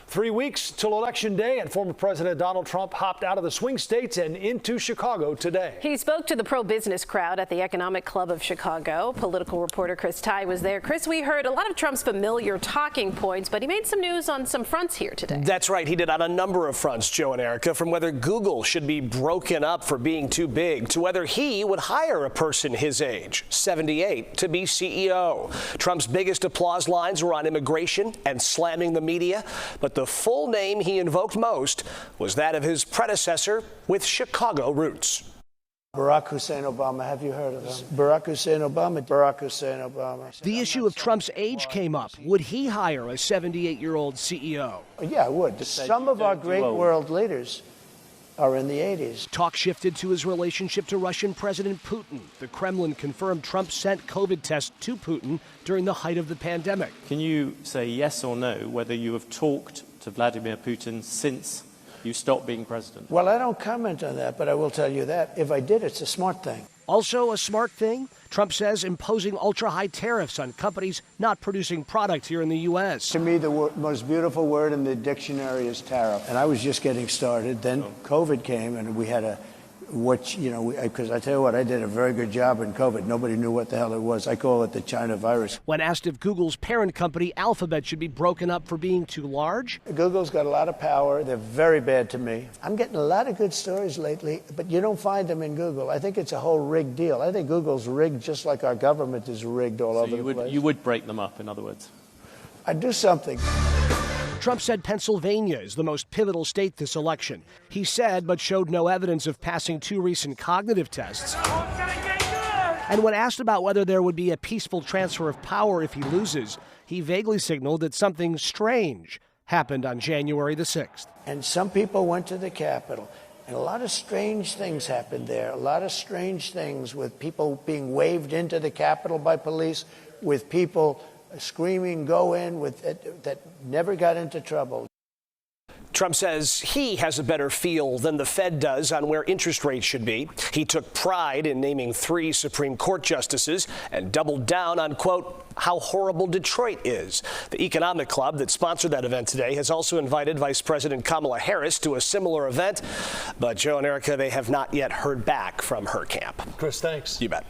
3 weeks till Election Day, and former President Donald Trump hopped out of the swing states and into Chicago today. He spoke to the pro-business crowd at the Economic Club of Chicago. Political reporter Chris Ty was there. Chris, we heard a lot of Trump's familiar talking points, but he made some news on some fronts here today. That's right. He did on a number of fronts, Joe and Erica, from whether Google should be broken up for being too big to whether he would hire a person his age, 78, to be CEO. Trump's biggest applause lines were on immigration and slamming the media, but the full name he invoked most was that of his predecessor with Chicago roots. Barack Hussein Obama. Have you heard of him? Barack Hussein Obama. Barack Hussein Obama. The issue of Trump's age came up. Would he hire a 78-year-old CEO? Yeah, I would. Some of our great world leaders are in the 80s. Talk shifted to his relationship to Russian President Putin. The Kremlin confirmed Trump sent COVID tests to Putin during the height of the pandemic. Can you say yes or no whether you have talked to Vladimir Putin since you stopped being president? Well, I don't comment on that, but I will tell you that if I did, it's a smart thing. Also a smart thing, Trump says imposing ultra-high tariffs on companies not producing product here in the U.S. To me, the most beautiful word in the dictionary is tariff. And I was just getting started. Then COVID came, and we had because I tell you what, I did a very good job in COVID. Nobody knew what the hell it was. I call it the China virus. When asked if Google's parent company, Alphabet, should be broken up for being too large, Google's got a lot of power. They're very bad to me. I'm getting a lot of good stories lately, but you don't find them in Google. I think it's a whole rigged deal. I think Google's rigged just like our government is rigged all over the place. You would break them up, in other words? I'd do something. Trump said Pennsylvania is the most pivotal state this election. He said, but showed no evidence of passing two recent cognitive tests. And when asked about whether there would be a peaceful transfer of power if he loses, he vaguely signaled that something strange happened on January the 6th. And some people went to the Capitol, and a lot of strange things happened there. A lot of strange things with people being waved into the Capitol by police, with people screaming, go in, that never got into trouble. Trump says he has a better feel than the Fed does on where interest rates should be. He took pride in naming 3 Supreme Court justices and doubled down on, quote, how horrible Detroit is. The Economic Club that sponsored that event today has also invited Vice President Kamala Harris to a similar event. But Joe and Erica, they have not yet heard back from her camp. Chris, thanks. You bet.